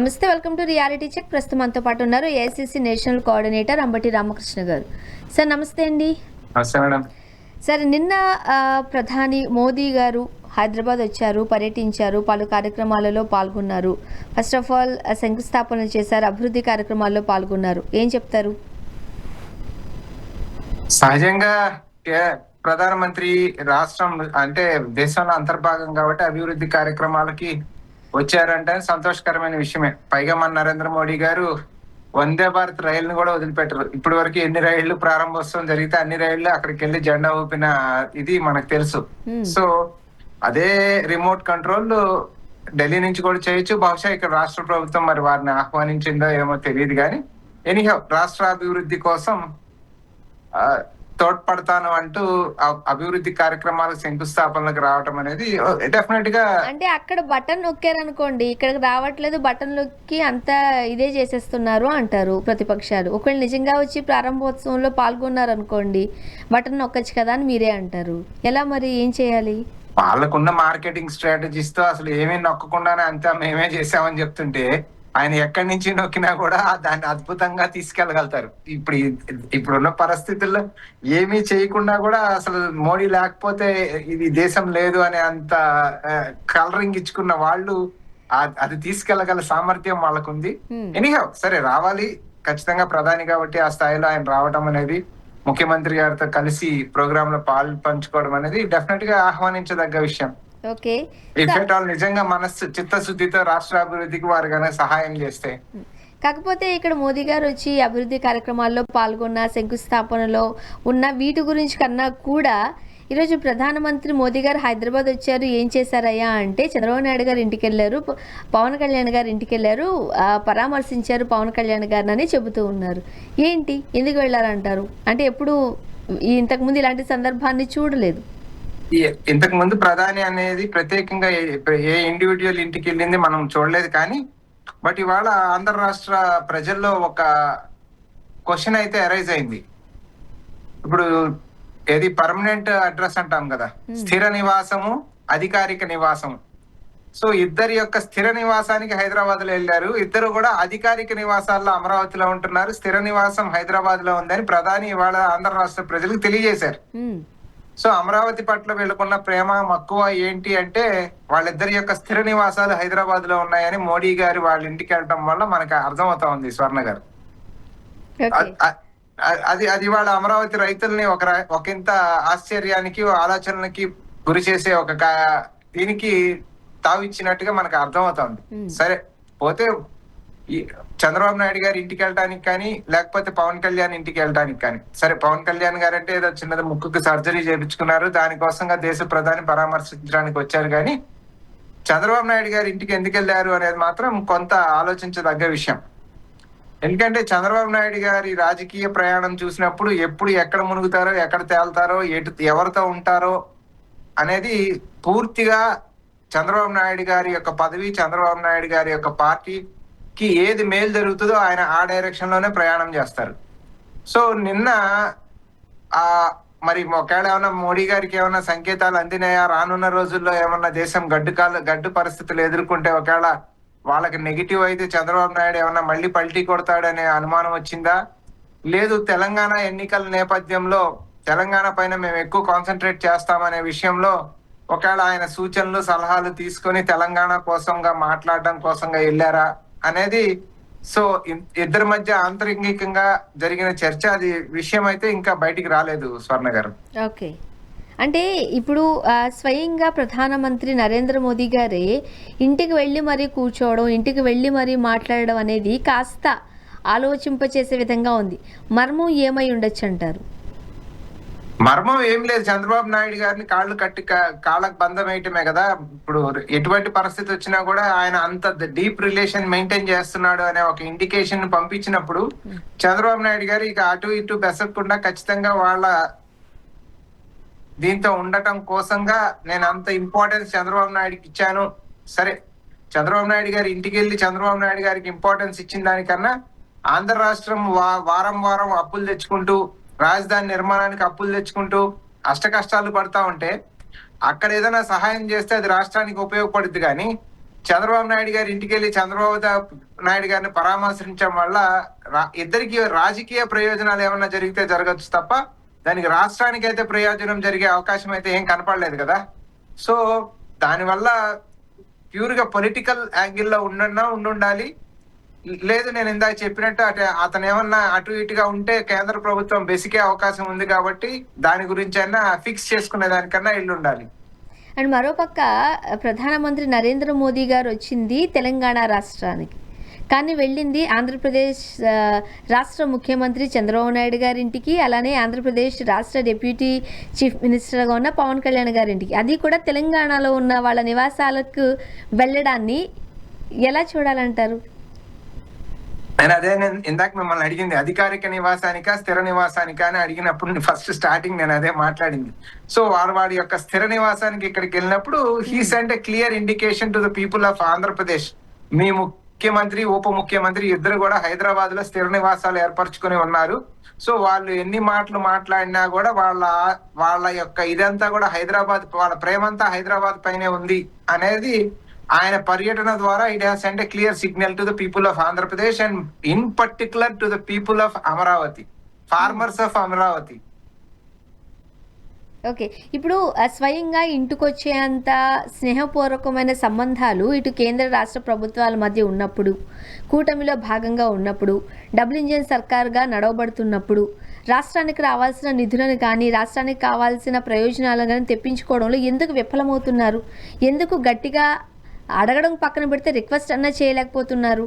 నమస్తే, welcome to reality check. ప్రస్తుతం మనతో పాటు ఉన్నారు AICC national coordinator Ambati Ramakrishna గారు. సార్ నమస్తే అండి. నమస్తే మేడం. సార్ నిన్న ప్రధాని మోదీ గారు హైదరాబాద్ వచ్చారు, పర్యటించారు, పలు కార్యక్రమాలలో పాల్గొన్నారు. ఫస్ట్ ఆఫ్ ఆల్ శంకుస్థాపన చేశారు, అభివృద్ధి కార్యక్రమాల్లో పాల్గొన్నారు. ఏం చెప్తారు? సహజంగా ప్రధానమంత్రి రాష్ట్రం అంటే దేశంలో అంతర్భాగం కాబట్టి అభివృద్ధి కార్యక్రమాలకి వచ్చారంటే సంతోషకరమైన విషయమే. పైగా మన నరేంద్ర మోడీ గారు వందే భారత్ రైలును కూడా వదిలిపెట్టరు. ఇప్పటి వరకు ఎన్ని రైళ్లు ప్రారంభోత్సవం జరిగితే అన్ని రైళ్లు అక్కడికి వెళ్లి జెండా ఊపిన ఇది మనకు తెలుసు. సో అదే రిమోట్ కంట్రోల్ ఢిల్లీ నుంచి కూడా చేయొచ్చు. బహుశా ఇక్కడ రాష్ట్ర ప్రభుత్వం మరి వారిని ఆహ్వానించిందో ఏమో తెలియదు కానీ ఎనీహౌ రాష్ట్ర అభివృద్ధి కోసం తోడ్పడతాను అంటూ అభివృద్ధి కార్యక్రమాలకు శంకుస్థాపనలకు రావటం అనేది డెఫినెట్ గా, అంటే అక్కడ బటన్ నొక్కారనుకోండి, ఇక్కడికి రావట్లేదు, బటన్ నొక్కి అంతా ఇదే చేసేస్తున్నారు అంటారు ప్రతిపక్షాలు. ఒకవేళ నిజంగా వచ్చి ప్రారంభోత్సవంలో పాల్గొన్నారు అనుకోండి, బటన్ నొక్కచ్చు కదా అని మీరే అంటారు. ఎలా మరి, ఏం చేయాలి? వాళ్ళకున్న మార్కెటింగ్ స్ట్రాటజీస్ తో అసలు ఏమీ నొక్కకుండానే అంతా మేమే చేసామని చెప్తుంటే ఆయన ఎక్కడి నుంచి నొక్కినా కూడా దాన్ని అద్భుతంగా తీసుకెళ్లగలుగుతారు. ఇప్పుడున్న పరిస్థితుల్లో ఏమీ చేయకుండా కూడా అసలు మోడీ లేకపోతే ఇది దేశం లేదు అనే అంత కలరింగ్ ఇచ్చుకున్న వాళ్ళు అది తీసుకెళ్లగల సామర్థ్యం వాళ్ళకుంది. ఎనీహౌ సరే, రావాలి ఖచ్చితంగా. ప్రధాని కాబట్టి ఆ స్థాయిలో ఆయన రావడం అనేది, ముఖ్యమంత్రి గారితో కలిసి ప్రోగ్రామ్ లో పాలు పంచుకోవడం అనేది డెఫినెట్ గా ఆహ్వానించదగ్గ విషయం. ఓకే, ఇన్ఫాక్ట్ వాళ్ళు నిజంగా మనస్సు చిత్తశుద్ధితో రాష్ట్ర అభివృద్ధికి వారు కనుక సహాయం చేస్తే. కాకపోతే ఇక్కడ మోదీ గారు వచ్చి అభివృద్ధి కార్యక్రమాల్లో పాల్గొన్న, శంకుస్థాపనలో ఉన్న వీటి గురించి కన్నా కూడా ఈరోజు ప్రధానమంత్రి మోదీ గారు హైదరాబాద్ వచ్చారు, ఏం చేశారయ్యా అంటే చంద్రబాబు నాయుడు గారు ఇంటికి వెళ్ళారు, పవన్ కళ్యాణ్ గారు ఇంటికి వెళ్ళారు, పరామర్శించారు పవన్ కళ్యాణ్ గారిని అని చెబుతూ ఉన్నారు. ఏంటి, ఎందుకు వెళ్ళారంటారు? అంటే ఎప్పుడు ఇంతకుముందు ఇలాంటి సందర్భాన్ని చూడలేదు. ఇంతకు ముందు ప్రధాని అనేది ప్రత్యేకంగా ఏ ఇండివిజువల్ ఇంటికి వెళ్ళింది మనం చూడలేదు. కానీ బట్ ఇవాళ ఆంధ్ర రాష్ట్ర ప్రజల్లో ఒక క్వశ్చన్ అయితే అరైజ్ అయింది. ఇప్పుడు ఏది పర్మనెంట్ అడ్రస్ అంటాం కదా, స్థిర నివాసము, అధికారిక నివాసము. సో ఇద్దరి యొక్క స్థిర నివాసానికి హైదరాబాద్ లో వెళ్ళారు. ఇద్దరు కూడా అధికారిక నివాసాల్లో అమరావతిలో ఉంటున్నారు. స్థిర నివాసం హైదరాబాద్ లో ఉందని ప్రధాని ఇవాళ ఆంధ్ర రాష్ట్ర ప్రజలకు తెలియజేశారు. సో అమరావతి పట్ల వీళ్ళకున్న ప్రేమ మక్కువ ఏంటి అంటే వాళ్ళిద్దరి యొక్క స్థిర నివాసాలు హైదరాబాద్ లో ఉన్నాయని మోడీ గారు వాళ్ళ ఇంటికి వెళ్ళటం వల్ల మనకు అర్థమవుతా ఉంది. స్వర్ణ గారు, అది వాళ్ళ అమరావతి రైతుల్ని ఒకంత ఆశ్చర్యానికి, ఆలోచనలకి గురి చేసే ఒక దీనికి తావిచ్చినట్టుగా మనకు అర్థమవుతా ఉంది. సరే, పోతే చంద్రబాబు నాయుడు గారి ఇంటికి వెళ్ళడానికి కానీ, లేకపోతే పవన్ కళ్యాణ్ ఇంటికి వెళ్ళడానికి కానీ. సరే, పవన్ కళ్యాణ్ గారు అంటే ఏదో చిన్నది ముక్కుకు సర్జరీ చేయించుకున్నారు, దానికోసంగా దేశ ప్రధాని పరామర్శించడానికి వచ్చారు. కానీ చంద్రబాబు నాయుడు గారి ఇంటికి ఎందుకు వెళ్ళారు అనేది మాత్రం కొంత ఆలోచించదగ్గ విషయం. ఎందుకంటే చంద్రబాబు నాయుడు గారి రాజకీయ ప్రయాణం చూసినప్పుడు ఎప్పుడు ఎక్కడ మునుగుతారో, ఎక్కడ తేలుతారో, ఎవరితో ఉంటారో అనేది పూర్తిగా చంద్రబాబు నాయుడు గారి యొక్క పదవి, చంద్రబాబు నాయుడు గారి యొక్క పార్టీకి ఏది మేలు జరుగుతుందో ఆయన ఆ డైరెక్షన్ లోనే ప్రయాణం చేస్తారు. సో నిన్న మరి ఒకవేళ ఏమన్నా మోడీ గారికి ఏమన్నా సంకేతాలు అందినాయా, రానున్న రోజుల్లో ఏమన్నా దేశం గడ్డు పరిస్థితులు ఎదుర్కొంటే ఒకవేళ వాళ్ళకి నెగిటివ్ అయితే చంద్రబాబు నాయుడు ఏమన్నా మళ్ళీ పల్టీ కొడతాడనే అనుమానం వచ్చిందా? లేదు, తెలంగాణ ఎన్నికల నేపథ్యంలో తెలంగాణ పైన మేము ఎక్కువ కాన్సన్ట్రేట్ చేస్తామనే విషయంలో ఒకవేళ ఆయన సూచనలు, సలహాలు తీసుకొని తెలంగాణ కోసంగా మాట్లాడడం కోసంగా వెళ్ళారా అనేది. సో ఇద్దరి మధ్య ఆంతరికంగా జరిగిన చర్చ, అది విషయం అయితే ఇంకా బయటికి రాలేదు స్వర్ణ గారు. ఓకే, అంటే ఇప్పుడు స్వయంగా ప్రధానమంత్రి నరేంద్ర మోదీ గారే ఇంటికి వెళ్ళి మరీ కూర్చోవడం, ఇంటికి వెళ్ళి మరీ మాట్లాడడం అనేది కాస్త ఆలోచింపచేసే విధంగా ఉంది. మర్మం ఏమై ఉండొచ్చు అంటారు? మర్మం ఏం లేదు. చంద్రబాబు నాయుడు గారిని కాళ్ళకు బంధం వేయటమే కదా. ఇప్పుడు ఎటువంటి పరిస్థితి వచ్చినా కూడా ఆయన అంత డీప్ రిలేషన్ మెయింటైన్ చేస్తున్నాడు అనే ఒక ఇండికేషన్ పంపించినప్పుడు చంద్రబాబు నాయుడు గారు ఇక అటు ఇటు బెసకుండా ఖచ్చితంగా వాళ్ళ దీంతో ఉండటం కోసంగా నేను అంత ఇంపార్టెన్స్ చంద్రబాబు నాయుడుకి ఇచ్చాను. సరే, చంద్రబాబు నాయుడు గారి ఇంటికి వెళ్ళి చంద్రబాబు నాయుడు గారికి ఇంపార్టెన్స్ ఇచ్చిన దానికన్నా ఆంధ్ర రాష్ట్రం వారం వారం అప్పులు తెచ్చుకుంటూ, రాజధాని నిర్మాణానికి అప్పులు తెచ్చుకుంటూ అష్ట కష్టాలు పడతా ఉంటే అక్కడ ఏదైనా సహాయం చేస్తే అది రాష్ట్రానికి ఉపయోగపడుద్ది. కానీ చంద్రబాబు నాయుడు గారి ఇంటికి వెళ్ళి నాయుడు గారిని పరామర్శించడం వల్ల ఇద్దరికి రాజకీయ ప్రయోజనాలు ఏమన్నా జరిగితే జరగచ్చు తప్ప దానికి రాష్ట్రానికి అయితే ప్రయోజనం జరిగే అవకాశం అయితే ఏం కనపడలేదు కదా. సో దానివల్ల ప్యూర్ గా పొలిటికల్ యాంగిల్లో ఉండాలి. లేదు, నేను ఇందాక చెప్పినట్టు అతను ఏమన్నా అటు ఇటుగా ఉంటే కేంద్ర ప్రభుత్వం బెసికే అవకాశం ఉంది కాబట్టి దాని గురించి అయినా ఫిక్స్ చేసుకునే దానికన్నా ఉండాలి. అండ్ మరోపక్క ప్రధానమంత్రి నరేంద్ర మోదీ గారు వచ్చింది తెలంగాణ రాష్ట్రానికి, కానీ వెళ్ళింది ఆంధ్రప్రదేశ్ రాష్ట్ర ముఖ్యమంత్రి చంద్రబాబు నాయుడు గారింటికి, అలానే ఆంధ్రప్రదేశ్ రాష్ట్ర డిప్యూటీ చీఫ్ మినిస్టర్గా ఉన్న పవన్ కళ్యాణ్ గారింటికి. అది కూడా తెలంగాణలో ఉన్న వాళ్ళ నివాసాలకు వెళ్ళడాన్ని ఎలా చూడాలంటారు? నేను ఇందాక మిమ్మల్ని అడిగింది అధికారిక నివాసానిక స్థిర నివాసానిక అని అడిగినప్పుడు ఫస్ట్ స్టార్టింగ్ నేను అదే మాట్లాడింది. సో వాడి యొక్క స్థిర నివాసానికి ఇక్కడికి వెళ్ళినప్పుడు he sent a clear indication to the people of Andhra Pradesh. మీ ముఖ్యమంత్రి ఉప ముఖ్యమంత్రి ఇద్దరు కూడా హైదరాబాద్ లో స్థిర నివాసాలు ఏర్పరచుకుని ఉన్నారు. సో వాళ్ళు ఎన్ని మాటలు మాట్లాడినా కూడా వాళ్ళ యొక్క ఇదంతా కూడా హైదరాబాద్, వాళ్ళ ప్రేమంతా హైదరాబాద్ పైనే ఉంది అనేది ఆయన పర్యటన ద్వారా it has cent a clear signal to the people of Andhra Pradesh and in particular to the people of Amaravati, farmers of Amaravati. Okay, ఇప్పుడు స్వయంగా ఇంటికొచ్చేంత స్నేహపూర్వకమైన సంబంధాలు ఇటు కేంద్ర రాష్ట్ర ప్రభుత్వాల మధ్య ఉన్నప్పుడు, కూటమిలో భాగంగా ఉన్నప్పుడు, డబుల్ ఇంజిన్ సర్కార్గా నడవబడుతున్నప్పుడు రాష్ట్రానికి రావాల్సిన నిధులను కానీ రాష్ట్రానికి కావాల్సిన ప్రయోజనాలను కానీ తెప్పించుకోవడంలో ఎందుకు విఫలమవుతున్నారు? ఎందుకు గట్టిగా అడగడం పక్కన పెడితే రిక్వెస్ట్ అన్నా చేయలేకపోతున్నారు?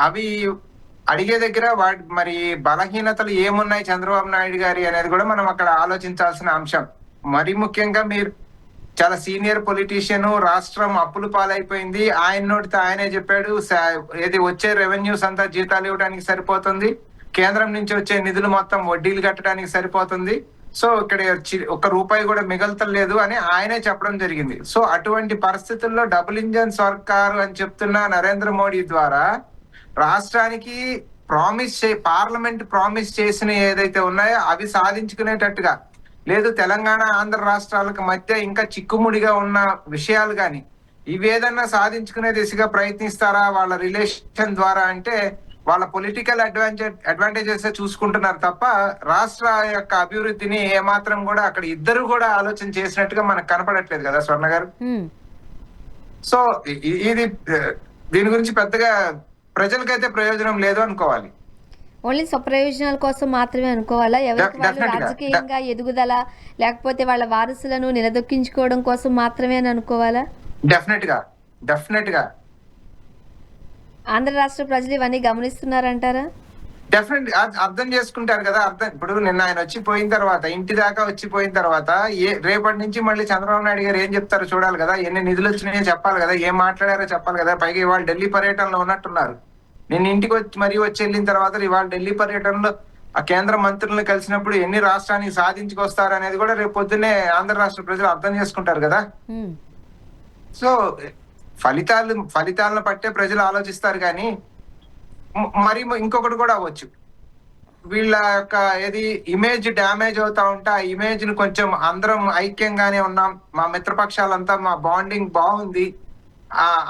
అవి అడిగే దగ్గర మరి బలహీనతలు ఏమున్నాయి చంద్రబాబు నాయుడు గారి అనేది కూడా మనం అక్కడ ఆలోచించాల్సిన అంశం. మరి ముఖ్యంగా మీరు చాలా సీనియర్ పొలిటీషియన్, రాష్ట్రం అప్పులు పాలైపోయింది, ఆయన నోటితో ఆయనే చెప్పాడు ఏది వచ్చే రెవెన్యూస్ అంతా జీతాలు ఇవ్వడానికి సరిపోతుంది, కేంద్రం నుంచి వచ్చే నిధులు మొత్తం వడ్డీలు కట్టడానికి సరిపోతుంది, సో ఇక్కడ ₹1 కూడా మిగలతలేదు అని ఆయనే చెప్పడం జరిగింది. సో అటువంటి పరిస్థితుల్లో డబుల్ ఇంజన్ సర్కారు అని చెప్తున్న నరేంద్ర మోడీ ద్వారా రాష్ట్రానికి పార్లమెంట్ ప్రామిస్ చేసిన ఏదైతే ఉన్నాయో అవి సాధించుకునేటట్టుగా లేదు, తెలంగాణ ఆంధ్ర రాష్ట్రాలకు మధ్య ఇంకా చిక్కుముడిగా ఉన్న విషయాలు కానీ ఇవేదన్నా సాధించుకునే దిశగా ప్రయత్నిస్తారా వాళ్ళ రిలేషన్ ద్వారా అంటే వాళ్ళ పొలిటికల్ అడ్వాంటేజెస్ చూసుకుంటున్నారు తప్ప రాష్ట్ర యొక్క అభివృద్ధిని ఏమాత్రం కూడా అక్కడ ఇద్దరు కూడా ఆలోచన చేసినట్టుగా మనకు కనపడట్లేదు కదా స్వర్ణ గారు. సో ఇది దీని గురించి పెద్దగా ప్రజలకైతే ప్రయోజనం లేదు అనుకోవాలి. ఓన్లీ స్వప్రయోజనాల కోసం మాత్రమే అనుకోవాలా? ఎవరికి వాళ్ళు రాజకీయంగా ఎదుగుదల లేకపోతే వాళ్ళ వారసులను నిలదొక్కించుకోవడం కోసం మాత్రమే అని అనుకోవాలా? డెఫినెట్ గా ఆంధ్ర రాష్ట్ర ప్రజలు ఇవన్నీ గమనిస్తున్నారంటారా? డెఫినెట్ అర్థం చేసుకుంటారు కదా. ఇప్పుడు నిన్న ఆయన వచ్చిపోయిన తర్వాత, ఇంటి దాకా వచ్చిపోయిన తర్వాత రేపటి నుంచి మళ్ళీ చంద్రబాబు నాయుడు గారు ఏం చెప్తారో చూడాలి కదా. ఎన్ని నిధులు వచ్చినాయో చెప్పాలి కదా, ఏం మాట్లాడారో చెప్పాలి కదా. పైగా ఇవాళ ఢిల్లీ పర్యటనలో ఉన్నట్టున్నారు. నేను ఇంటికి వచ్చి వెళ్ళిన తర్వాత ఇవాళ ఢిల్లీ పర్యటనలో ఆ కేంద్ర మంత్రులను కలిసినప్పుడు ఎన్ని రాష్ట్రానికి సాధించుకొస్తారు అనేది కూడా రేపు పొద్దున్నే ఆంధ్ర రాష్ట్ర ప్రజలు అర్థం చేసుకుంటారు కదా. సో ఫలితాలను పట్టే ప్రజలు ఆలోచిస్తారు కానీ మరి ఇంకొకటి కూడా అవ్వచ్చు, వీళ్ళ యొక్క ఏది ఇమేజ్ డ్యామేజ్ అవుతా ఉంటే ఆ ఇమేజ్ ను కొంచెం అందరం ఐక్యంగానే ఉన్నాం, మా మిత్రపక్షాలంతా మా బాండింగ్ బాగుంది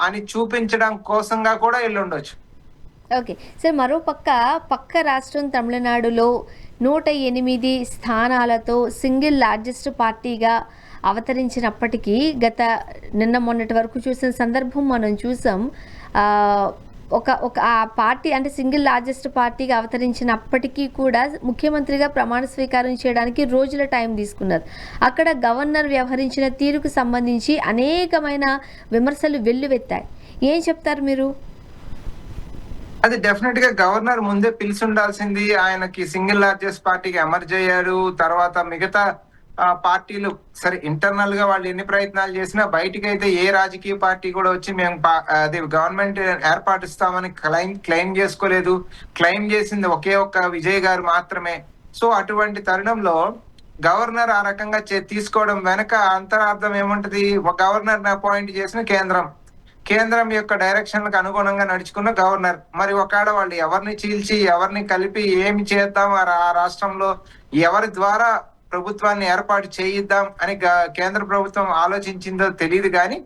అని చూపించడం కోసంగా కూడా వెళ్ళుండొచ్చు. ఓకే సార్, మరో పక్క రాష్ట్రం తమిళనాడులో 108 స్థానాలతో సింగిల్ లార్జెస్ట్ పార్టీగా అవతరించినప్పటికీ నిన్న మొన్నటి వరకు చూసిన సందర్భం మనం చూసాం. ఆ పార్టీ అంటే సింగిల్ లార్జెస్ట్ పార్టీగా అవతరించినప్పటికీ కూడా ముఖ్యమంత్రిగా ప్రమాణ స్వీకారం చేయడానికి రోజుల టైం తీసుకున్నారు. అక్కడ గవర్నర్ వ్యవహరించిన తీరుకు సంబంధించి అనేకమైన విమర్శలు వెల్లువెత్తాయి. ఏం చెప్తారు మీరు? అది డెఫినెట్ గా గవర్నర్ ముందే పిలిచి ఉండాల్సింది. ఆయనకి సింగిల్ లార్జెస్ట్ పార్టీకి ఎమర్జ్ అయ్యారు. తర్వాత మిగతా పార్టీలు సరే ఇంటర్నల్ గా వాళ్ళు ఎన్ని ప్రయత్నాలు చేసినా బయటికి అయితే ఏ రాజకీయ పార్టీ కూడా వచ్చి మేము అది గవర్నమెంట్ ఏర్పాటిస్తామని క్లెయిమ్ చేసుకోలేదు. క్లెయిమ్ చేసింది ఒకే ఒక్క విజయ్ గారు మాత్రమే. సో అటువంటి తరుణంలో గవర్నర్ ఆ రకంగా తీసుకోవడం వెనక అంతరార్థం ఏముంటది? ఒక గవర్నర్ అపాయింట్ చేసిన కేంద్రం యొక్క డైరెక్షన్లకు అనుగుణంగా నడుచుకున్న గవర్నర్. మరి ఒకవేళ వాళ్ళు ఎవరిని చీల్చి ఎవరిని కలిపి ఏమి చేద్దాం ఆ రాష్ట్రంలో ఎవరి ద్వారా ప్రభుత్వాన్ని ఏర్పాటు చేయిద్దాం అని కేంద్ర ప్రభుత్వం ఆలోచించిందో తెలియదు కానీ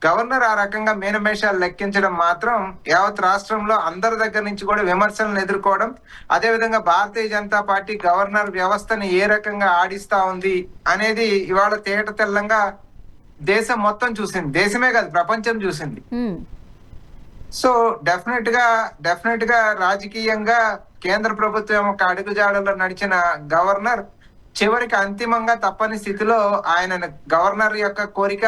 గవర్నర్ ఆ రకంగా మీనమేషాలు లెక్కించడం మాత్రం యావత్ రాష్ట్రంలో అందరి దగ్గర నుంచి కూడా విమర్శలను ఎదుర్కోవడం, అదే విధంగా భారతీయ జనతా పార్టీ గవర్నర్ వ్యవస్థని ఏ రకంగా ఆడిస్తా ఉంది అనేది ఇవాళ తేట తెల్లంగా దేశం మొత్తం చూసింది. దేశమే కాదు, ప్రపంచం చూసింది. సో డెఫినెట్ గా రాజకీయంగా కేంద్ర ప్రభుత్వం ఒక అడుగుజాడలో నడిచిన గవర్నర్ చివరికి అంతిమంగా తప్పని స్థితిలో ఆయన గవర్నర్ యొక్క కోరిక,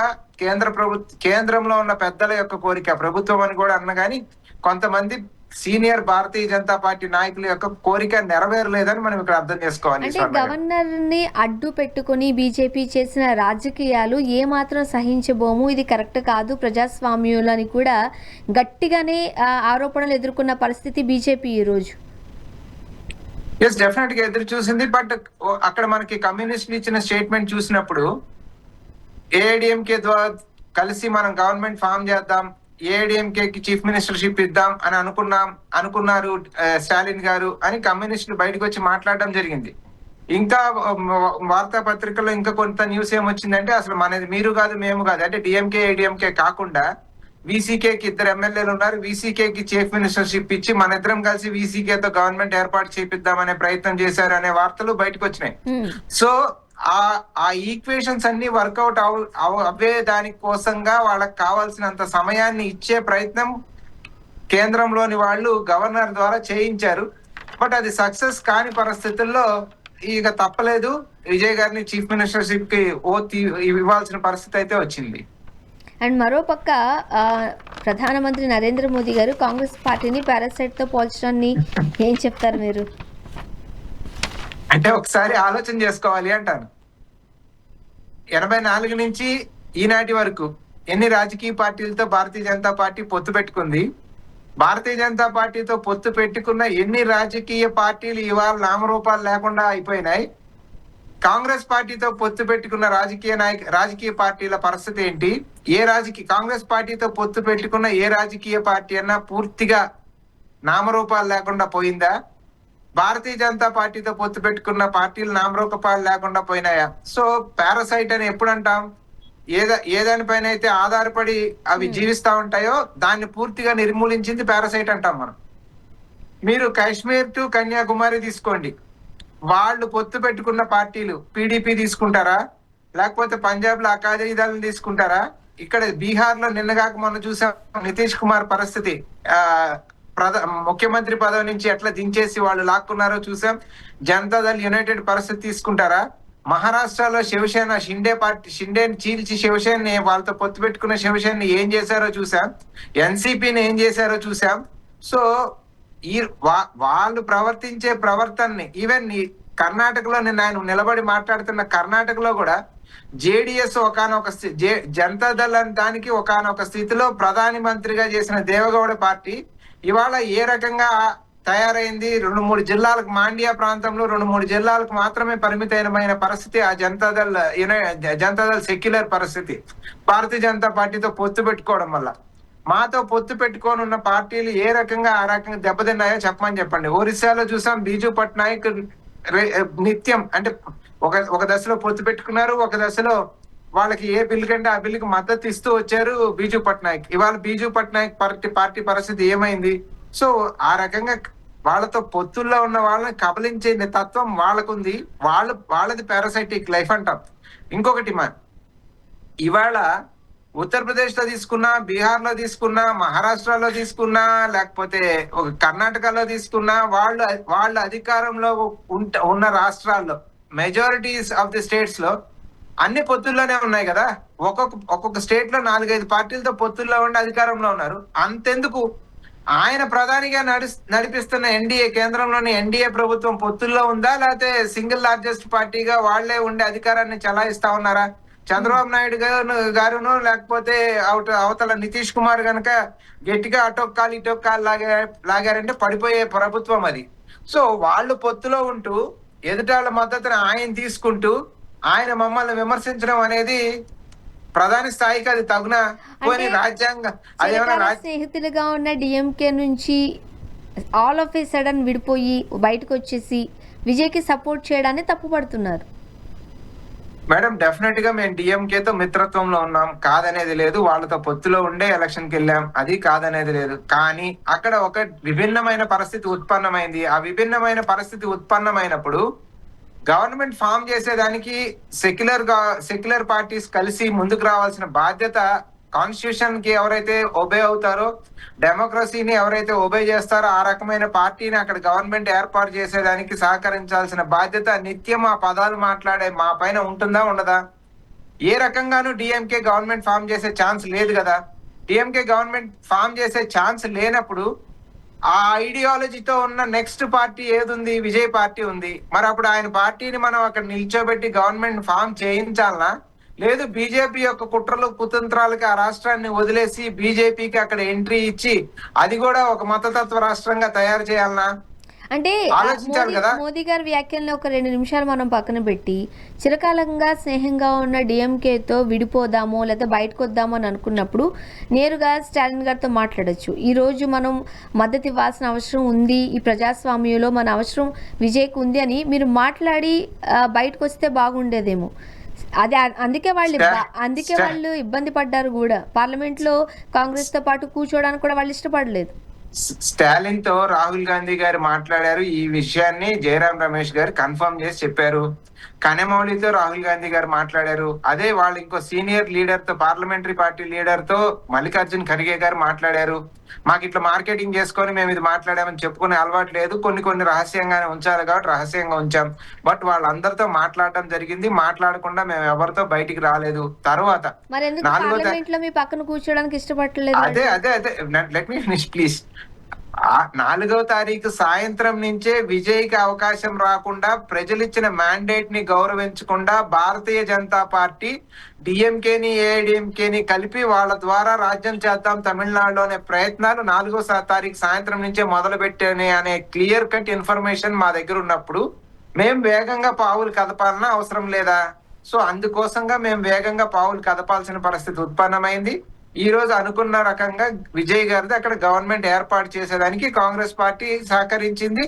కేంద్రంలో ఉన్న పెద్దల యొక్క కోరిక, ప్రభుత్వం అని కూడా అన్న గాని కొంతమంది సీనియర్ భారతీయ జనతా పార్టీ నాయకుల యొక్క కోరిక నెరవేరలేదని మనం ఇక్కడ అర్థం చేసుకోవాలి. అంటే గవర్నర్ ని అడ్డు పెట్టుకుని బీజేపీ చేసిన రాజకీయాలు ఏ మాత్రం సహించబోము, ఇది కరెక్ట్ కాదు ప్రజాస్వామ్యులు అని కూడా గట్టిగానే ఆరోపణలు ఎదుర్కొన్న పరిస్థితి బీజేపీ ఈ రోజు. ఎస్, డెఫినెట్ గా ఎదురు చూసింది. బట్ అక్కడ మనకి కమ్యూనిస్టులు ఇచ్చిన స్టేట్మెంట్ చూసినప్పుడు ఏఐడిఎంకే ద్వారా కలిసి మనం గవర్నమెంట్ ఫామ్ చేద్దాం, ఏఐడిఎంకే కి చీఫ్ మినిస్టర్షిప్ ఇద్దాం అని అనుకున్నారు స్టాలిన్ గారు అని కమ్యూనిస్టులు బయటకు వచ్చి మాట్లాడడం జరిగింది. ఇంకా వార్తాపత్రికల్లో ఇంకా కొంత న్యూస్ ఏమొచ్చిందంటే అసలు మనది మీరు కాదు మేము కాదు, అంటే డిఎంకే ఏడిఎంకే కాకుండా వీసీకేకి 2 ఎమ్మెల్యేలు ఉన్నారు, వీసీకేకి చీఫ్ మినిస్టర్షిప్ ఇచ్చి మన ఇద్దరం కలిసి వీసీకేతో గవర్నమెంట్ ఏర్పాటు చేపిద్దామనే ప్రయత్నం చేశారు అనే వార్తలు బయటకు వచ్చినాయి. సో ఆ ఈక్వేషన్స్ అన్ని వర్కౌట్ అవే దాని కోసంగా వాళ్ళకి కావాల్సినంత సమయాన్ని ఇచ్చే ప్రయత్నం కేంద్రంలోని వాళ్ళు గవర్నర్ ద్వారా చేయించారు. బట్ అది సక్సెస్ కాని పరిస్థితుల్లో ఇక తప్పలేదు, విజయ్ గారిని చీఫ్ మినిస్టర్షిప్ కి ఓత్ ఇవ్వాల్సిన పరిస్థితి అయితే వచ్చింది. అండ్ మరోపక్క ప్రధానమంత్రి నరేంద్ర మోదీ గారు కాంగ్రెస్ పార్టీని పారాసైట్ తో పోల్చడాన్ని ఏం చెప్తారు మీరు? అంటే ఒకసారి ఆలోచన చేసుకోవాలి అంటాను. 84 నుంచి ఈనాటి వరకు ఎన్ని రాజకీయ పార్టీలతో భారతీయ జనతా పార్టీ పొత్తు పెట్టుకుంది? భారతీయ జనతా పార్టీతో పొత్తు పెట్టుకున్న ఎన్ని రాజకీయ పార్టీలు ఇవాళ నామరూపాలు లేకుండా అయిపోయినాయి? కాంగ్రెస్ పార్టీతో పొత్తు పెట్టుకున్న రాజకీయ పార్టీల పరిస్థితి ఏంటి? కాంగ్రెస్ పార్టీతో పొత్తు పెట్టుకున్న ఏ రాజకీయ పార్టీ అన్నా పూర్తిగా నామరూపాలు లేకుండా పోయిందా? భారతీయ జనతా పార్టీతో పొత్తు పెట్టుకున్న పార్టీలు నామరూపాలు లేకుండా పోయినాయా? సో పారాసైట్ అని ఎప్పుడు అంటాం? ఏదానిపైన అయితే ఆధారపడి అవి జీవిస్తా ఉంటాయో దాన్ని పూర్తిగా నిర్మూలించింది పారాసైట్ అంటాం మనం. మీరు కాశ్మీర్ టు కన్యాకుమారి తీసుకోండి, వాళ్ళు పొత్తు పెట్టుకున్న పార్టీలు పీడీపీ తీసుకుంటారా, లేకపోతే పంజాబ్ లో అకాలీదళం తీసుకుంటారా? ఇక్కడ బీహార్ లో నిన్నగాక మొన్న చూసాం నితీష్ కుమార్ పరిస్థితి, ముఖ్యమంత్రి పదవి నుంచి ఎట్లా దించేసి వాళ్ళు లాక్కున్నారో చూసాం. జనతాదళ్ యునైటెడ్ పరిస్థితి తీసుకుంటారా? మహారాష్ట్రలో షిండేని చీల్చి శివసేనని వాళ్ళతో పొత్తు పెట్టుకున్న శివసేనని ఏం చేశారో చూసాం, ఎన్సీపీని ఏం చేశారో చూసాం. సో వాళ్ళు ప్రవర్తించే ప్రవర్తనని ఈవెన్ కర్ణాటకలో ఆయన నిలబడి మాట్లాడుతున్న కర్ణాటకలో కూడా జేడిఎస్ జనతాదళ్ దానికి ఒకానొక స్థితిలో ప్రధాని మంత్రిగా చేసిన దేవగౌడ పార్టీ ఇవాళ ఏ రకంగా తయారైంది? 2-3 జిల్లాలకు, మాండ్యా ప్రాంతంలో 2-3 జిల్లాలకు మాత్రమే పరిమితమైన పరిస్థితి ఆ జనతాదళ్ సెక్యులర్ పరిస్థితి భారతీయ జనతా పార్టీతో పొత్తు పెట్టుకోవడం వల్ల. మాతో పొత్తు పెట్టుకొని ఉన్న పార్టీలు ఏ రకంగా ఆ రకంగా దెబ్బతిన్నాయో చెప్పండి. ఒరిస్సాలో చూసాం బీజు పట్నాయక్ నిత్యం అంటే ఒక దశలో పొత్తు పెట్టుకున్నారు, ఒక దశలో వాళ్ళకి ఏ బిల్ కంటే ఆ బిల్లుకి మద్దతు ఇస్తూ వచ్చారు బీజు పట్నాయక్. ఇవాళ బీజు పట్నాయక్ పార్టీ పరిస్థితి ఏమైంది? సో ఆ రకంగా వాళ్ళతో పొత్తుల్లో ఉన్న వాళ్ళని కబలించే తత్వం వాళ్ళకుంది. వాళ్ళది పారాసైటిక్ లైఫ్ అంటాం. ఇంకొకటి ఇవాళ ఉత్తరప్రదేశ్ లో తీసుకున్నా, బీహార్ లో తీసుకున్నా, మహారాష్ట్రలో తీసుకున్నా, లేకపోతే కర్ణాటకలో తీసుకున్నా, వాళ్ళ అధికారంలో ఉన్న రాష్ట్రాల్లో మెజారిటీస్ ఆఫ్ ది స్టేట్స్ లో అన్ని పొత్తుల్లోనే ఉన్నాయి కదా. ఒక్కొక్క స్టేట్ లో 4-5 పార్టీలతో పొత్తుల్లో ఉండి అధికారంలో ఉన్నారు. అంతెందుకు ఆయన ప్రధానిగా నడిపిస్తున్న ఎన్డీఏ, కేంద్రంలోని ఎన్డీఏ ప్రభుత్వం పొత్తుల్లో ఉందా, లేకపోతే సింగిల్ లార్జెస్ట్ పార్టీగా వాళ్లే ఉండే అధికారాన్ని చలాయిస్తా ఉన్నారా? చంద్రబాబు నాయుడు గారును లేకపోతే అవతల నితీష్ కుమార్ గనక గట్టిగా అటొక్కాలు ఇటొక్కాలు లాగారంటే పడిపోయే ప్రభుత్వం అది. సో వాళ్ళు పొత్తులో ఉంటూ ఎదుటాళ్ళ మద్దతును ఆయన తీసుకుంటూ ఆయన మమ్మల్ని విమర్శించడం అనేది ప్రధాని స్థాయికి అది తగున? పోనీ రాజ్యాంగ స్నేహితులుగా ఉన్న డిఎంకే నుంచి ఆల్ ఆఫ్ ఏ సడన్ విడిపోయి బయటకు వచ్చేసి విజయ్కి సపోర్ట్ చేయడాన్ని తప్పుపడుతున్నారు. మేడం డెఫినెట్ గా మేము డిఎంకే తో మిత్రత్వంలో ఉన్నాం, కాదనేది లేదు. వాళ్ళతో పొత్తులో ఉండే ఎలక్షన్ కి వెళ్ళాం, అది కాదనేది లేదు. కానీ అక్కడ ఒక విభిన్నమైన పరిస్థితి ఉత్పన్నమైంది. ఆ విభిన్నమైన పరిస్థితి ఉత్పన్నమైనప్పుడు గవర్నమెంట్ ఫామ్ చేసేదానికి సెక్యులర్ పార్టీస్ కలిసి ముందుకు రావాల్సిన బాధ్యత, కాన్స్టిట్యూషన్ కి ఎవరైతే ఒబే అవుతారో, డెమోక్రసీని ఎవరైతే ఒబే చేస్తారో ఆ రకమైన పార్టీని అక్కడ గవర్నమెంట్ ఏర్పాటు చేసేదానికి సహకరించాల్సిన బాధ్యత నిత్యం ఆ పదాలు మాట్లాడే మా పైన ఉంటుందా ఉండదా? ఏ రకంగానూ డిఎంకే గవర్నమెంట్ ఫామ్ చేసే ఛాన్స్ లేదు కదా. డిఎంకే గవర్నమెంట్ ఫామ్ చేసే ఛాన్స్ లేనప్పుడు ఆ ఐడియాలజీతో ఉన్న నెక్స్ట్ పార్టీ ఏదుంది? విజయ్ పార్టీ ఉంది. మరి అప్పుడు ఆయన పార్టీని మనం అక్కడ నిల్చోబెట్టి గవర్నమెంట్ ఫామ్ చేయించాలనా? లేదు బీజేపీ యొక్క కుట్రలు కుతంత్రాలకి ఆ రాష్ట్రాన్ని వదిలేసి బీజేపీకి అక్కడ ఎంట్రీ ఇచ్చి అది కూడా ఒక మతతత్వ రాష్ట్రంగా తయారు చేయాలనా? అంటే ఆలోచించాలి మోదీ కదా. మోదీ గారి వ్యాఖ్యలను ఒక 2 నిమిషాలు మనం పక్కన పెట్టి, చిరకాలంగా స్నేహంగా ఉన్న డిఎంకేతో విడిపోదామో లేదా బయటకు వద్దామో అని అనుకున్నప్పుడు నేరుగా స్టాలిన్ గారితో మాట్లాడొచ్చు. ఈరోజు మనం మద్దతు ఇవ్వాల్సిన అవసరం ఉంది, ఈ ప్రజాస్వామ్యంలో మన అవసరం విజయ్కి ఉంది అని మీరు మాట్లాడి బయటకు వస్తే బాగుండేదేమో. అదే అందుకే వాళ్ళు అందుకే వాళ్ళు ఇబ్బంది పడ్డారు కూడా. పార్లమెంట్లో కాంగ్రెస్తో పాటు కూర్చోవడానికి కూడా వాళ్ళు ఇష్టపడలేదు. స్టాలిన్ తో రాహుల్ గాంధీ గారు మాట్లాడారు. ఈ విషయాన్ని జయరాం రమేష్ గారు కన్ఫర్మ్ చేసి చెప్పారు. కనమౌళితో రాహుల్ గాంధీ గారు మాట్లాడారు. అదే వాళ్ళు ఇంకో సీనియర్ లీడర్ తో, పార్లమెంటరీ పార్టీ లీడర్ తో మల్లికార్జున్ ఖర్గే గారు మాట్లాడారు. మాకు ఇట్లా మార్కెటింగ్ చేసుకొని మేము ఇది మాట్లాడామని చెప్పుకునే అలవాటు లేదు, కొన్ని రహస్యంగానే ఉంచాలి కాబట్టి రహస్యంగా ఉంచాం. బట్ వాళ్ళందరితో మాట్లాడడం జరిగింది. మాట్లాడకుండా మేము ఎవరితో బయటికి రాలేదు. తర్వాత మరి ఎందుకు పార్లమెంట్ లో మీ పక్కన కూర్చోడానికి ఇష్టపడలేదు? అదే అదే అదే లెట్ మీ ఫినిష్ ప్లీజ్. 4వ తారీఖు సాయంత్రం నుంచే విజయ్ కి అవకాశం రాకుండా, ప్రజలు ఇచ్చిన మ్యాండేట్ ని గౌరవించకుండా భారతీయ జనతా పార్టీ డిఎంకేని ఏఐడిఎంకేని కలిపి వాళ్ళ ద్వారా రాజ్యం చేద్దాం తమిళనాడులోనే ప్రయత్నాలు 4వ తారీఖు సాయంత్రం నుంచే మొదలు పెట్టానే అనే క్లియర్ కట్ ఇన్ఫర్మేషన్ మా దగ్గర ఉన్నప్పుడు మేము వేగంగా పావులు కదపాలన్నా అవసరం లేదా? సో అందుకోసంగా మేము వేగంగా పావులు కదపాల్సిన పరిస్థితి ఉత్పన్నమైంది. ఈ రోజు అనుకున్న రకంగా విజయ్ గారిది అక్కడ గవర్నమెంట్ ఏర్పాటు చేసేదానికి కాంగ్రెస్ పార్టీ సహకరించింది.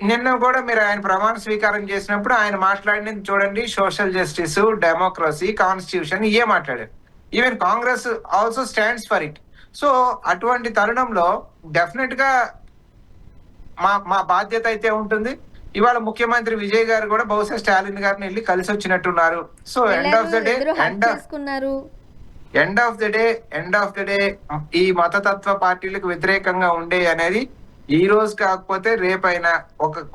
నిన్న కూడా మీరు ఆయన ప్రమాణ స్వీకారం చేసినప్పుడు ఆయన మాట్లాడినది చూడండి, సోషల్ జస్టిస్, డెమోక్రసీ, కాన్స్టిట్యూషన్ ఇవే మాట్లాడారు. Even Congress also stands for it. So అటువంటి తరుణంలో డెఫినెట్ గా మా బాధ్యత అయితే ఉంటుంది. ఇవాళ ముఖ్యమంత్రి విజయ్ గారు కూడా బహుశా స్టాలిన్ గారిని వెళ్ళి కలిసి వచ్చినట్టున్నారు. So end of the day end of the day ఈ మతతత్వ పార్టీలకు వ్యతిరేకంగా ఉండే అనేది ఈ రోజు కాకపోతే రేపైనా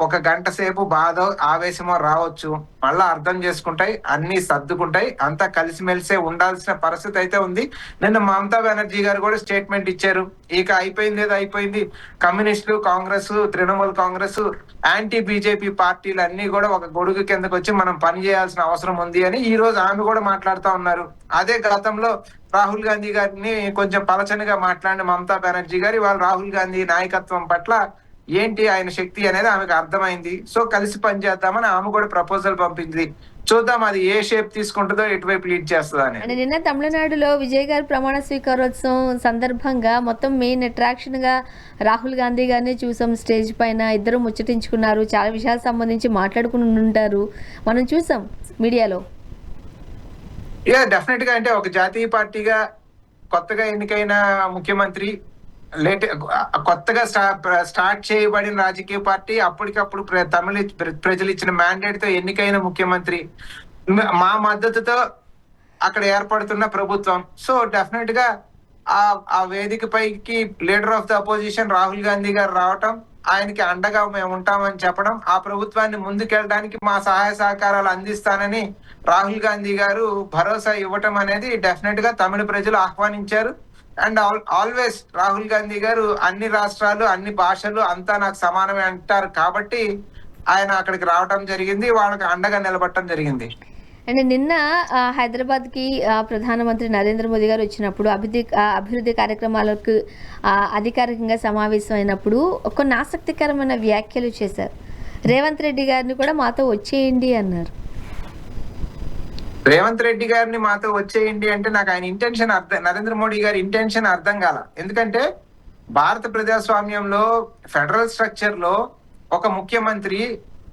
ఒక గంట సేపు బాధ ఆవేశమో రావచ్చు, మళ్ళా అర్థం చేసుకుంటాయి, అన్ని సర్దుకుంటాయి, అంతా కలిసిమెలిసే ఉండాల్సిన పరిస్థితి అయితే ఉంది. నిన్న మమతా బెనర్జీ గారు కూడా స్టేట్మెంట్ ఇచ్చారు. ఇక అయిపోయింది ఏదో అయిపోయింది, కమ్యూనిస్టులు, కాంగ్రెస్, తృణమూల్ కాంగ్రెస్, యాంటీ బీజేపీ పార్టీలు అన్ని కూడా ఒక గొడుగు కిందకు వచ్చి మనం పని చేయాల్సిన అవసరం ఉంది అని ఈ రోజు ఆమె కూడా మాట్లాడుతా ఉన్నారు. అదే గతంలో రాహుల్ గాంధీ గారిని కొంచెం పలచనగా మాట్లాడిన మమతా బెనర్జీ గారు ఇవాళ రాహుల్ గాంధీ నాయకత్వం పట్ల ఏంటి ఆయన శక్తి అనేది ఆమెకు అర్థమైంది. సో కలిసి పనిచేద్దామని ఆమె కూడా ప్రపోజల్ పంపింది. చూద్దాం అది ఏ షేప్ తీసుకుంటుందో, ఎటువైపు లీడ్ చేస్తుందో అని. నిన్న తమిళనాడులో విజయ్ గారి ప్రమాణ స్వీకారోత్సవం సందర్భంగా మొత్తం మెయిన్ అట్రాక్షన్ గా రాహుల్ గాంధీ గారిని చూసాం. స్టేజ్ పైన ఇద్దరు ముచ్చటించుకున్నారు, చాలా విషయాలకు సంబంధించి మాట్లాడుకుని ఉంటారు, మనం చూసాం మీడియాలో. డెఫినెట్ గా అంటే ఒక జాతీయ పార్టీగా కొత్తగా ఎన్నికైన ముఖ్యమంత్రి, కొత్తగా స్టార్ట్ చేయబడిన రాజకీయ పార్టీ, అప్పటికప్పుడు తమిళ ప్రజలు ఇచ్చిన మ్యాండేట్ తో ఎన్నికైన ముఖ్యమంత్రి, మా మద్దతుతో అక్కడ ఏర్పడుతున్న ప్రభుత్వం. సో డెఫినెట్ గా ఆ వేదిక పైకి leader of the opposition Rahul Gandhi గారు రావటం, ఆయనకి అండగా మేము ఉంటామని చెప్పడం, ఆ ప్రభుత్వాన్ని ముందుకెళ్ళడానికి మా సహాయ సహకారాలు అందిస్తానని రాహుల్ గాంధీ గారు భరోసా ఇవ్వటం అనేది డెఫినెట్ గా తమిళ ప్రజలు ఆహ్వానించారు. అండ్ ఆల్వేస్ రాహుల్ గాంధీ గారు అన్ని రాష్ట్రాలు, అన్ని భాషలు అంతా నాకు సమానమే అంటారు కాబట్టి ఆయన అక్కడికి రావటం జరిగింది, వాళ్ళకి అండగా నిలబడటం జరిగింది. అండ్ నిన్న హైదరాబాద్కి ప్రధానమంత్రి నరేంద్ర మోదీ గారు వచ్చినప్పుడు అభివృద్ధి కార్యక్రమాలకు అధికారికంగా సమావేశం అయినప్పుడు కొన్ని ఆసక్తికరమైన వ్యాఖ్యలు చేశారు. రేవంత్ రెడ్డి గారిని కూడా మాతో వచ్చేయండి అన్నారు. రేవంత్ రెడ్డి గారిని మాతో వచ్చేయండి అంటే నాకు ఆయన ఇంటెన్షన్ నరేంద్ర మోడీ గారి ఇంటెన్షన్ అర్థం కాల. ఎందుకంటే భారత ప్రజాస్వామ్యంలో ఫెడరల్ స్ట్రక్చర్ లో ఒక ముఖ్యమంత్రి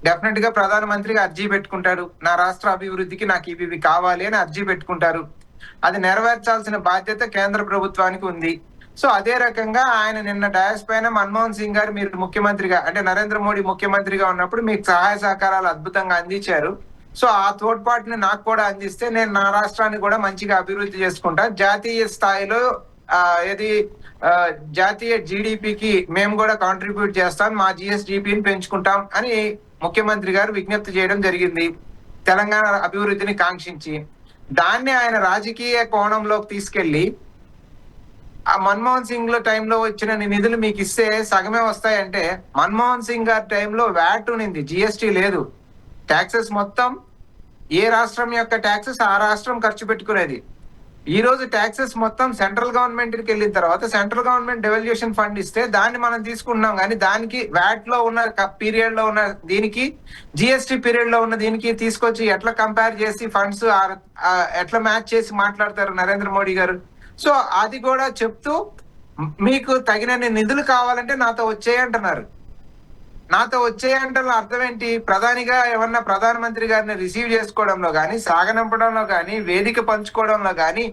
డెఫినెట్ గా ప్రధానమంత్రికి అర్జీ పెట్టుకుంటారు. నా రాష్ట్ర అభివృద్ధికి నాకు ఇవి కావాలి అని అర్జీ పెట్టుకుంటారు. అది నెరవేర్చాల్సిన బాధ్యత కేంద్ర ప్రభుత్వానికి ఉంది. సో అదే రకంగా ఆయన నిన్న డయాస్ పైన మన్మోహన్ సింగ్ గారు మీరు ముఖ్యమంత్రిగా అంటే నరేంద్ర మోడీ ముఖ్యమంత్రిగా ఉన్నప్పుడు మీకు సహాయ సహకారాలు అద్భుతంగా అందించారు. సో ఆ తోడ్పాటుని నాకు కూడా అందిస్తే నేను నా రాష్ట్రాన్ని కూడా మంచిగా అభివృద్ధి చేసుకుంటా. జాతీయ స్థాయిలో ఆ ఏది ఆ, జాతీయ జీడిపికి మేము కూడా కాంట్రిబ్యూట్ చేస్తాం, మా జిఎస్డిపిని పెంచుకుంటాం అని ముఖ్యమంత్రి గారు విజ్ఞప్తి చేయడం జరిగింది తెలంగాణ అభివృద్ధిని కాంక్షించి. దాన్ని ఆయన రాజకీయ కోణంలోకి తీసుకెళ్లి ఆ మన్మోహన్ సింగ్ లో టైంలో వచ్చిన నిధులు మీకు ఇస్తే సగమే వస్తాయంటే, మన్మోహన్ సింగ్ గారి టైంలో వ్యాట్ ఉన్నింది, జిఎస్టి లేదు. ట్యాక్సెస్ మొత్తం ఏ రాష్ట్రం యొక్క ట్యాక్సెస్ ఆ రాష్ట్రం ఖర్చు పెట్టుకునేది. ఈ రోజు ట్యాక్సెస్ మొత్తం సెంట్రల్ గవర్నమెంట్ కి వెళ్ళిన తర్వాత సెంట్రల్ గవర్నమెంట్ డెవల్యూషన్ ఫండ్ ఇస్తే దాన్ని మనం తీసుకుంటున్నాం. కానీ దానికి వ్యాట్ లో ఉన్న పీరియడ్ లో ఉన్న దీనికి జిఎస్టి పీరియడ్ లో ఉన్న దీనికి తీసుకొచ్చి ఎట్లా కంపేర్ చేసి ఫండ్స్ ఎట్లా మ్యాచ్ చేసి మాట్లాడతారు నరేంద్ర మోడీ గారు. సో అది కూడా చెప్తూ మీకు తగినన్ని నిధులు కావాలంటే నాతో వచ్చేయంటున్నారు. నాతో వచ్చేయంటే అర్థం ఏంటి? ప్రధానిగా ఏమన్నా ప్రధానమంత్రి గారిని రిసీవ్ చేసుకోవడంలో కానీ, సాగనంపడంలో కానీ, వేదిక పంచుకోవడంలో కానీ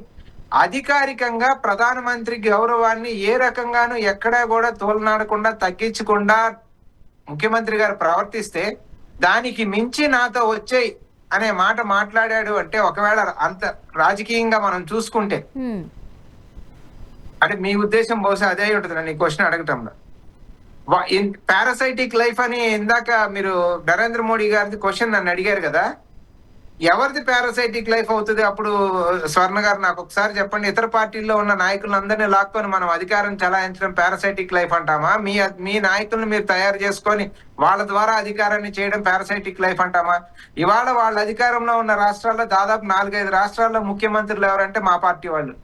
అధికారికంగా ప్రధానమంత్రి గౌరవాన్ని ఏ రకంగానూ ఎక్కడా కూడా తోలనాడకుండా తగ్గించకుండా ముఖ్యమంత్రి గారు ప్రవర్తిస్తే, దానికి మించి నాతో వచ్చేయి అనే మాట మాట్లాడాడు అంటే, ఒకవేళ అంత రాజకీయంగా మనం చూసుకుంటే అంటే మీ ఉద్దేశం బహుశా అదే ఉంటుంది నన్ను ఈ క్వశ్చన్ అడగటంలో. పారాసైటిక్ లైఫ్ అని ఇందాక మీరు నరేంద్ర మోడీ గారిది క్వశ్చన్ నన్ను అడిగారు కదా, ఎవరిది పారాసైటిక్ లైఫ్ అవుతుంది అప్పుడు? స్వర్ణ గారు నాకు ఒకసారి చెప్పండి. ఇతర పార్టీల్లో ఉన్న నాయకులందరినీ లాక్కొని మనం అధికారం చలాయించడం పారాసైటిక్ లైఫ్ అంటామా? మీ నాయకులను మీరు తయారు చేసుకొని వాళ్ళ ద్వారా అధికారాన్ని చేయడం పారాసైటిక్ లైఫ్ అంటామా? ఇవాళ వాళ్ళ అధికారంలో ఉన్న రాష్ట్రాల్లో దాదాపు 4-5 రాష్ట్రాల్లో ముఖ్యమంత్రులు ఎవరంటే మా పార్టీ వాళ్ళు.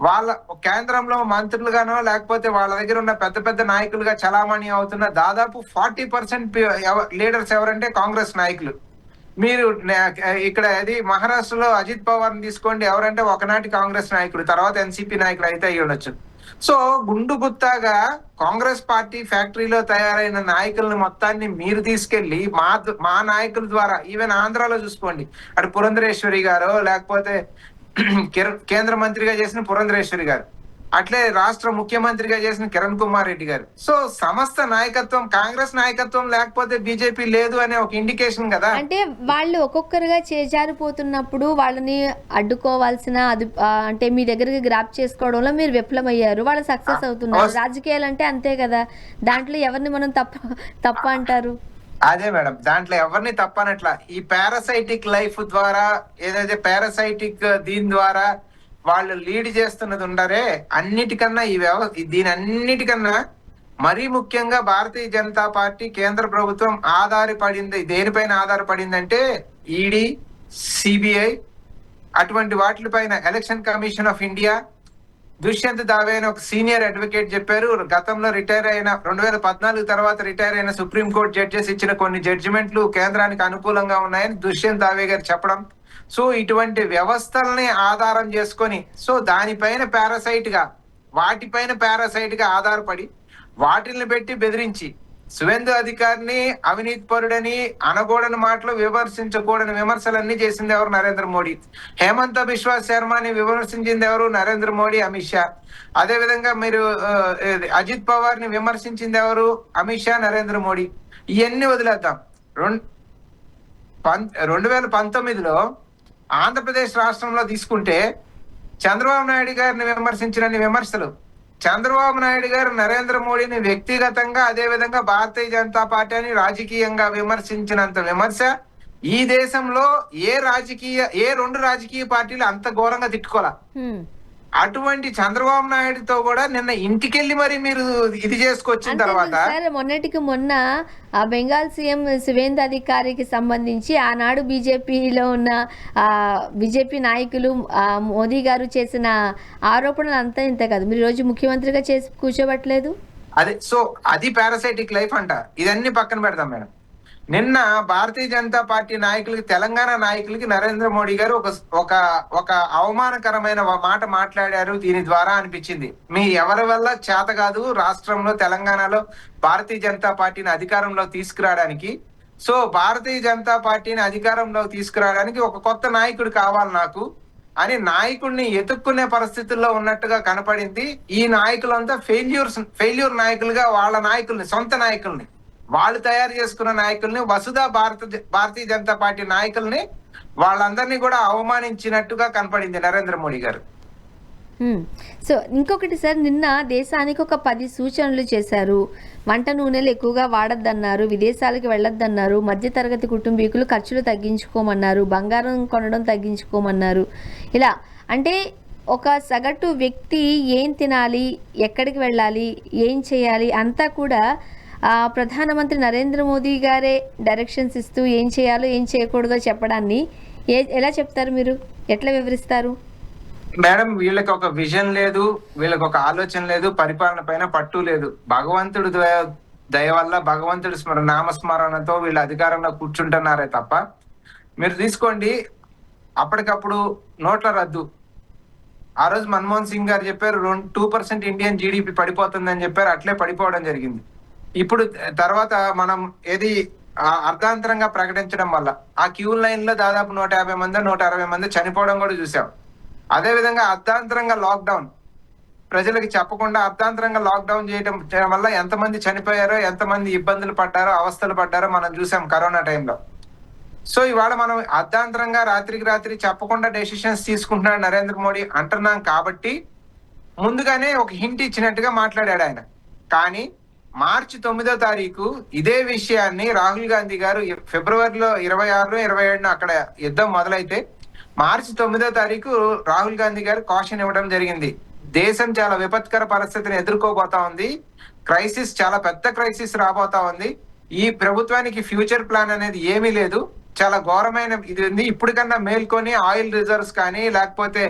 వాళ్ళ కేంద్రంలో మంత్రులుగానో లేకపోతే వాళ్ళ దగ్గర ఉన్న పెద్ద పెద్ద నాయకులుగా చలామణి అవుతున్న దాదాపు 40% లీడర్స్ ఎవరంటే కాంగ్రెస్ నాయకులు. మీరు ఇక్కడ అది మహారాష్ట్రలో అజిత్ పవార్ ని తీసుకోండి, ఎవరంటే ఒకనాటి కాంగ్రెస్ నాయకుడు, తర్వాత ఎన్సీపీ నాయకుడు అయితే అయ్యి ఉండొచ్చు. సో గుండు గుత్తాగా కాంగ్రెస్ పార్టీ ఫ్యాక్టరీలో తయారైన నాయకులను మొత్తాన్ని మీరు తీసుకెళ్లి మా నాయకుల ద్వారా, ఈవెన్ ఆంధ్రాలో చూసుకోండి, అటు పురంధరేశ్వరి గారు లేకపోతే కేంద్ర మంత్రిగా చేసిన పురంధరేశ్వరి గారు, అట్లే రాష్ట్ర ముఖ్యమంత్రిగా చేసిన కిరణ్ కుమార్ రెడ్డి గారు. సో సమస్త నాయకత్వం కాంగ్రెస్ నాయకత్వం లేకపోతే బీజేపీ లేదు అనే ఒక ఇండికేషన్ కదా. అంటే వాళ్ళు ఒక్కొక్కరుగా చేజారిపోతున్నప్పుడు వాళ్ళని అడ్డుకోవాల్సిన అంటే మీ దగ్గరికి గ్రాప్ చేసుకోవడంలో మీరు విఫలమయ్యారు, వాళ్ళు సక్సెస్ అవుతున్నారు. రాజకీయాలు అంటే అంతే కదా, దాంట్లో ఎవరిని మనం తప్ప అంటారు? అదే మేడం, దాంట్లో ఎవరిని తప్పనట్లా. ఈ పారాసైటిక్ లైఫ్ ద్వారా ఏదైతే పారాసైటిక్ దీని ద్వారా వాళ్ళు లీడ్ చేస్తున్నది ఉండరే, అన్నిటికన్నా దీని అన్నిటికన్నా మరీ ముఖ్యంగా భారతీయ జనతా పార్టీ కేంద్ర ప్రభుత్వం ఆధారపడింది దేనిపైన ఆధారపడిందంటే ఈడీ, సిబిఐ అటువంటి వాటిపైన. Election commission of India, Dushyant Dave అని ఒక సీనియర్ అడ్వకేట్ చెప్పారు, గతంలో రిటైర్ అయిన 2014 తర్వాత రిటైర్ అయిన సుప్రీంకోర్టు జడ్జెస్ ఇచ్చిన కొన్ని జడ్జిమెంట్లు కేంద్రానికి అనుకూలంగా ఉన్నాయని దుష్యంత్ దావే గారు చెప్పడం. సో ఇటువంటి వ్యవస్థల్ని ఆధారం చేసుకొని, సో దానిపైన వాటిపైన పారాసైట్ గా ఆధారపడి వాటిని పెట్టి బెదిరించి సువేందు అధికారిని అవినీతి పరుడని అనకూడని మాటలు విమర్శించకూడని విమర్శలన్నీ చేసింది ఎవరు? నరేంద్ర మోడీ. హేమంత బిశ్వా శర్మని విమర్శించింది ఎవరు? నరేంద్ర మోడీ, అమిత్ షా. అదే విధంగా మీరు అజిత్ పవార్ ని విమర్శించింది ఎవరు? అమిత్ షా, నరేంద్ర మోడీ. ఇవన్నీ వదిలేద్దాం. 2019లో ఆంధ్రప్రదేశ్ రాష్ట్రంలో తీసుకుంటే చంద్రబాబు నాయుడు గారిని విమర్శించిన విమర్శలు, చంద్రబాబు నాయుడు గారు నరేంద్ర మోడీని వ్యక్తిగతంగా అదే విధంగా భారతీయ జనతా పార్టీని రాజకీయంగా విమర్శించినంత విమర్శ ఈ దేశంలో ఏ రెండు రాజకీయ పార్టీలు అంత ఘోరంగా తిట్టుకోలే. అటువంటి చంద్రబాబు నాయుడుతో కూడా నిన్న ఇంటికెళ్ళి మరి మీరు ఇది చేసుకొచ్చిన తర్వాత మొన్నటికి మొన్న బెంగాల్ సీఎం సువేందు అధికారికి సంబంధించి ఆనాడు బీజేపీలో ఉన్న బీజేపీ నాయకులు మోదీ గారు చేసిన ఆరోపణలు అంతా ఇంత కాదు, మీరు రోజు ముఖ్యమంత్రిగా చేసి కూర్చోబట్టలేదు. అదే, సో అది పారాసైటిక్ లైఫ్ అంట. ఇదన్నీ పక్కన పెడదాం మేడం. నిన్న భారతీయ జనతా పార్టీ నాయకులకి, తెలంగాణ నాయకులకి నరేంద్ర మోడీ గారు ఒక అవమానకరమైన మాట మాట్లాడారు దీని ద్వారా అనిపించింది. మీ ఎవరి వల్ల చేత కాదు రాష్ట్రంలో తెలంగాణలో భారతీయ జనతా పార్టీని అధికారంలో తీసుకురావడానికి, సో భారతీయ జనతా పార్టీని అధికారంలోకి తీసుకురావడానికి ఒక కొత్త నాయకుడు కావాలి నాకు అని నాయకుడిని ఎతుక్కునే పరిస్థితుల్లో ఉన్నట్టుగా కనపడింది. ఈ నాయకులంతా ఫెయిల్యూర్ నాయకులుగా వాళ్ళ నాయకుల్ని, సొంత నాయకుల్ని, వాళ్ళు తయారు చేసుకున్న నాయకుల్ని, భారతీయ జనతా పార్టీ నాయకుల్ని వాళ్ళందరినీ కూడా అవమానించినట్టుగా కనపడింది నరేంద్ర మోడీ గారు. సో ఇంకొకటి సార్, నిన్న దేశానికి ఒక 10 సూచనలు చేశారు. వంట నూనెలు ఎక్కువగా వాడొద్దన్నారు, విదేశాలకు వెళ్ళొద్దన్నారు, మధ్యతరగతి కుటుంబీకులు ఖర్చులు తగ్గించుకోమన్నారు, బంగారం కొనడం తగ్గించుకోమన్నారు. ఇలా అంటే ఒక సగటు వ్యక్తి ఏం తినాలి, ఎక్కడికి వెళ్ళాలి, ఏం చేయాలి అంతా కూడా ప్రధానమంత్రి నరేంద్ర మోదీ గారే డైరెక్షన్స్ ఇస్తూ ఏం చేయాలో ఏం చేయకూడదో చెప్పడాన్ని ఎలా చెప్తారు మీరు, ఎట్లా వివరిస్తారు? మేడం, వీళ్ళకి ఒక విజన్ లేదు, వీళ్ళకి ఒక ఆలోచన లేదు, పరిపాలన పైన పట్టు లేదు. భగవంతుడు దయ వల్ల, భగవంతుడి నామస్మరణతో వీళ్ళు అధికారంలో కూర్చుంటున్నారే తప్ప, మీరు తీసుకోండి అప్పటికప్పుడు నోట్ల రద్దు. ఆ రోజు మన్మోహన్ సింగ్ గారు చెప్పారు 2% ఇండియన్ జీడిపి పడిపోతుందని చెప్పారు, అట్లే పడిపోవడం జరిగింది. ఇప్పుడు తర్వాత మనం ఏది అర్ధాంతరంగా ప్రకటించడం వల్ల ఆ క్యూ లైన్ లో దాదాపు 150 మంది 160 మంది చనిపోవడం కూడా చూసాం. అదే విధంగా అర్ధాంతరంగా లాక్డౌన్, ప్రజలకి చెప్పకుండా అర్ధాంతరంగా లాక్డౌన్ చేయడం వల్ల ఎంతమంది చనిపోయారో, ఎంతమంది ఇబ్బందులు పడ్డారో, అవస్థలు పడ్డారో మనం చూసాం కరోనా టైంలో. సో ఇవాళ మనం అర్ధాంతరంగా రాత్రికి రాత్రి చెప్పకుండా డెసిషన్స్ తీసుకుంటున్నాడు నరేంద్ర మోడీ అంటున్నాం కాబట్టి ముందుగానే ఒక హింట్ ఇచ్చినట్టుగా మాట్లాడాడు ఆయన. కానీ మార్చి 9వ తారీఖు ఇదే విషయాన్ని రాహుల్ గాంధీ గారు ఫిబ్రవరిలో 26, 27 అక్కడ యుద్ధం మొదలైతే మార్చి 9వ తారీఖు రాహుల్ గాంధీ గారు కాషన్ ఇవ్వడం జరిగింది. దేశం చాలా విపత్కర పరిస్థితిని ఎదుర్కోబోతా ఉంది, క్రైసిస్, చాలా పెద్ద క్రైసిస్ రాబోతా ఉంది, ఈ ప్రభుత్వానికి ఫ్యూచర్ ప్లాన్ అనేది ఏమీ లేదు, చాలా ఘోరమైన ఇది ఉంది, ఇప్పటికన్నా మేల్కొని ఆయిల్ రిజర్వ్స్ కానీ లేకపోతే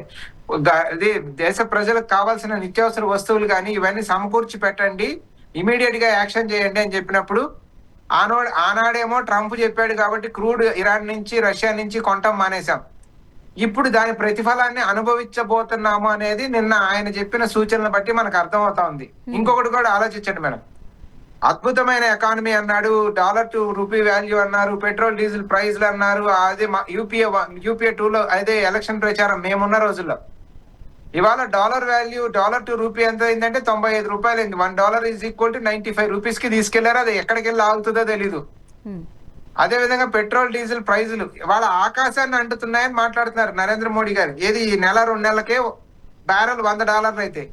ఇది దేశ ప్రజలకు కావాల్సిన నిత్యావసర వస్తువులు కానీ ఇవన్నీ సమకూర్చి పెట్టండి, ఇమీడియట్ గా యాక్షన్ చేయండి అని చెప్పినప్పుడు ఆనాడేమో ట్రంప్ చెప్పాడు కాబట్టి క్రూడ్ ఇరాన్ నుంచి, రష్యా నుంచి కొంటాం మానేశాం. ఇప్పుడు దాని ప్రతిఫలాన్ని అనుభవించబోతున్నాము అనేది నిన్న ఆయన చెప్పిన సూచనలు బట్టి మనకు అర్థమవుతా ఉంది. ఇంకొకటి కూడా ఆలోచించండి మేడం, అద్భుతమైన ఎకానమీ అన్నాడు, $1 వాల్యూ అన్నారు, పెట్రోల్ డీజిల్ ప్రైజ్లు అన్నారు, అదే యూపీఏ 2లో అదే ఎలక్షన్ ప్రచారం మేమున్న రోజుల్లో. ఇవాళ డాలర్ వాల్యూ $1 ఎంత అయిందంటే $95 అయింది. $1 = 95 రూపీస్ కి తీసుకెళ్లారు, అది ఎక్కడికి వెళ్ళి ఆగుతుందో తెలీదు. అదే విధంగా పెట్రోల్ డీజిల్ ప్రైజులు ఇవాళ ఆకాశాన్ని అంటున్నాయని మాట్లాడుతున్నారు నరేంద్ర మోడీ గారు. ఏది నెల 2 నెలలకే బ్యారెల్ $100 అయితే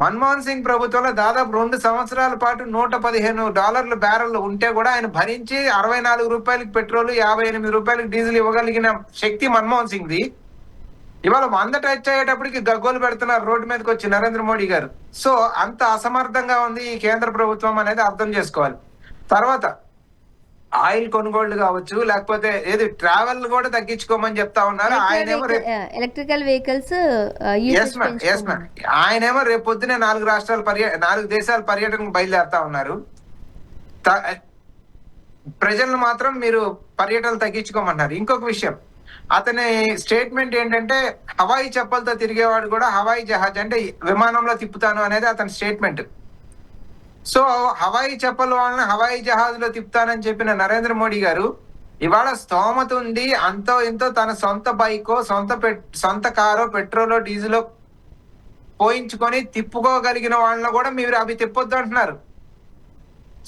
మన్మోహన్ సింగ్ ప్రభుత్వంలో దాదాపు 2 సంవత్సరాల పాటు $115 బ్యారెల్ ఉంటే కూడా ఆయన భరించి $64 పెట్రోల్, $58 డీజిల్ ఇవ్వగలిగిన శక్తి మన్మోహన్ సింగ్ ది. ఇవాళ 100 టచ్ అయ్యేటప్పటికి గగ్గోలు పెడుతున్నారు రోడ్డు మీదకి వచ్చి నరేంద్ర మోడీ గారు. సో అంత అసమర్థంగా ఉంది ఈ కేంద్ర ప్రభుత్వం అనేది అర్థం చేసుకోవాలి. తర్వాత ఆయిల్ కొనుగోళ్లు కావచ్చు, లేకపోతే ఏది ట్రావెల్ కూడా తగ్గించుకోమని చెప్తా ఉన్నారు. ఆయనేమో ఎలక్ట్రికల్ వెహికల్స్ ఆయనేమో రేపు పొద్దునే 4 దేశాల పర్యటనకు బయలుదేరుతా ఉన్నారు. ప్రజలను మాత్రం మీరు పర్యటనలు తగ్గించుకోమన్నారు. ఇంకొక విషయం, అతని స్టేట్మెంట్ ఏంటంటే హవాయి చెప్పలతో తిరిగేవాడు కూడా హవాయి జహాజ్ అంటే విమానంలో తిప్పుతాను అనేది అతని స్టేట్మెంట్. సో హవాయి చెప్పల వాళ్ళని హవాయి జహాజులో తిప్పుతానని చెప్పిన నరేంద్ర మోడీ గారు ఇవాళ స్తోమత ఉంది, అంతో ఇంతో తన సొంత బైకో, సొంత కారో, పెట్రోలో, డీజిలో పోయించుకొని తిప్పుకోగలిగిన వాళ్ళని కూడా మీరు అవి తిప్పొద్దు అంటున్నారు.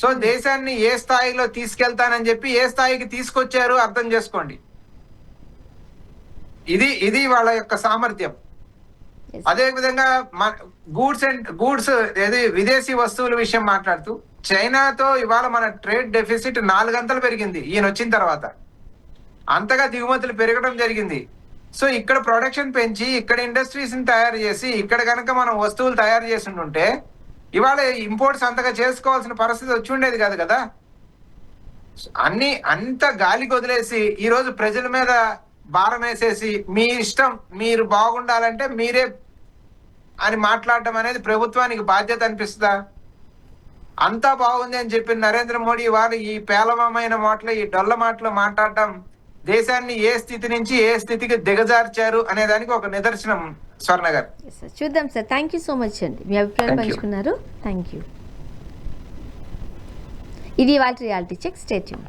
సో దేశాన్ని ఏ స్థాయిలో తీసుకెళ్తానని చెప్పి ఏ స్థాయికి తీసుకొచ్చారు అర్థం చేసుకోండి. ఇది వాళ్ళ యొక్క సామర్థ్యం. అదే విధంగా గూడ్స్ ఏది విదేశీ వస్తువుల విషయం మాట్లాడుతూ చైనాతో ఇవాళ మన ట్రేడ్ డెఫిసిట్ 4 గంటలు పెరిగింది ఈయన వచ్చిన తర్వాత. అంతగా దిగుమతులు పెరగడం జరిగింది. సో ఇక్కడ ప్రొడక్షన్ పెంచి ఇక్కడ ఇండస్ట్రీస్ ని తయారు చేసి ఇక్కడ కనుక మనం వస్తువులు తయారు చేసి ఉంటే ఇవాళ ఇంపోర్ట్స్ అంతగా చేసుకోవాల్సిన పరిస్థితి వచ్చి ఉండేది కాదు కదా. అంత గాలికి వదిలేసి ఈ రోజు ప్రజల మీద భారం వేసేసి మీ ఇష్టం, మీరు బాగుండాలంటే మీరే అని మాట్లాడడం అనేది ప్రభుత్వానికి బాధ్యత అనిపిస్తుందా? అంతా బాగుంది అని చెప్పిన నరేంద్ర మోడీ వారు ఈ పేలవమైన మాటలు, ఈ డొల్ల మాటలు మాట్లాడడం దేశాన్ని ఏ స్థితి నుంచి ఏ స్థితికి దిగజార్చారు అనే దానికి ఒక నిదర్శనం. స్వర్ణ గారు చూద్దాం sir. Thank you so much అండి, మీ అభిప్రాయం పంచుకున్నారు. Thank you. ఇది వాళ్ళ రియాలిటీ చెక్. Stay tune.